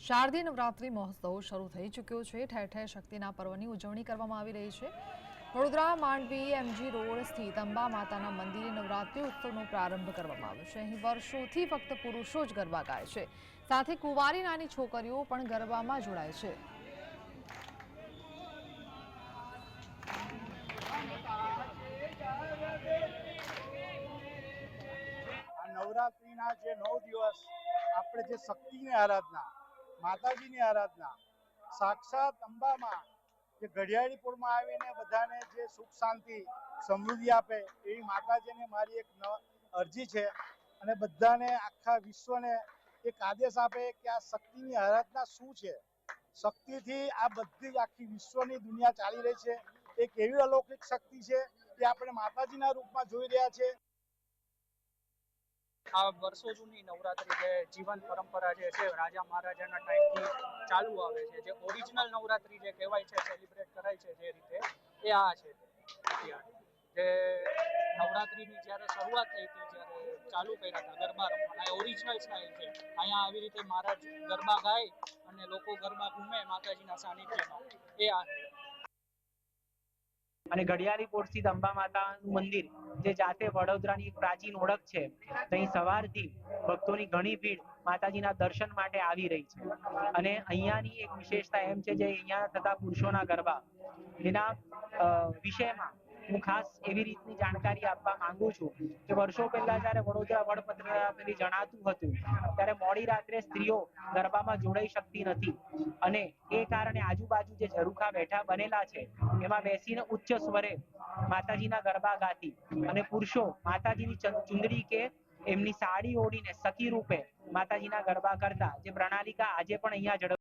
શારદીય નવરાત્રિ મહોત્સવ શરૂ થઈ ચૂક્યો છે। ઠેર ઠેર શક્તિના પર્વની ઉજવણી કરવામાં આવી રહી છે। વડોદરા માંડવી એમજી રોડ સ્થિત અંબા માતાના મંદિરે નવરાત્રિ ઉત્સવનો પ્રારંભ કરવામાં આવ્યો છે। અહીં વર્ષોથી ફક્ત પુરુષો જ ગરબા ગાય છે, સાથે કુંવારી નાની છોકરીઓ પણ ગરબામાં જોડાય છે। નવરાત્રીના જે 9 દિવસ આપણે જે શક્તિની આરાધના, માતાજીની આરાધના, સાક્ષાત અંબામાં જે ઘડિયાળીપુરમાં આવીને બધાને જે સુખ શાંતિ સમૃદ્ધિ આપે એવી માતાજીને મારી એક અરજી છે અને બધાને આખા વિશ્વને એક આદેશ આપે કે આ શક્તિની આરાધના શું છે। શક્તિથી આ બધી જ આખી વિશ્વની દુનિયા ચાલી રહી છે। એક એવી અલૌકિક શક્તિ છે કે આપણે માતાજીના રૂપમાં જોઈ રહ્યા છે। આ વર્ષો જૂની નવરાત્રી જે જીવંત પરંપરા જે છે રાજા મહારાજાના ટાઈમથી ચાલુ આવે છે, જે ઓરિજિનલ નવરાત્રી જે કહેવાય છે, સેલિબ્રેટ કરાય છે જે રીતે, એ આ છે। જે નવરાત્રીની જ્યારે શરૂઆત થઈ હતી, જ્યારે ચાલુ કર્યા હતા ગરબા રમવાના, એ ઓરિજિનલ સ્ટાઇલ છે। અહીંયા આવી રીતે મહારાજ ગરબા ગાય અને લોકો ગરબા ઘૂમે માતાજીના સાનિધ્યમાં, એ આ છે। અને ઘડિયાળીપુર સ્થિત અંબા માતાનું મંદિર જે જાતે વડોદરાની એક પ્રાચીન ઓળખ છે, અહીં સવારથી ભક્તોની ઘણી ભીડ માતાજીના દર્શન માટે આવી રહી છે। અને અહીંયાની એક વિશેષતા એમ છે જે અહીંયા થતા પુરુષોના ગરબા એના વિષયમાં હું ખાસ એવી રીતની જાણકારી આપવા માંગુ છું કે વર્ષો પહેલા જ્યારે વડોદરા વડપત્રથી જણાતું હતું ત્યારે મોડી રાત્રે સ્ત્રીઓ ગરબામાં જોડાઈ શકતી નથી, અને એ કારણે આજુબાજુ જે ઝરૂખા બેઠા બનેલા છે એમાં બેસીને ઉચ્ચ સ્વરે માતાજીના ગરબા ગાતી, અને પુરુષો માતાજીની ચુંદડી કે એમની સાડી ઓઢીને સખી રૂપે માતાજીના ગરબા કરતા, જે પ્રણાલિકા આજે પણ અહીંયા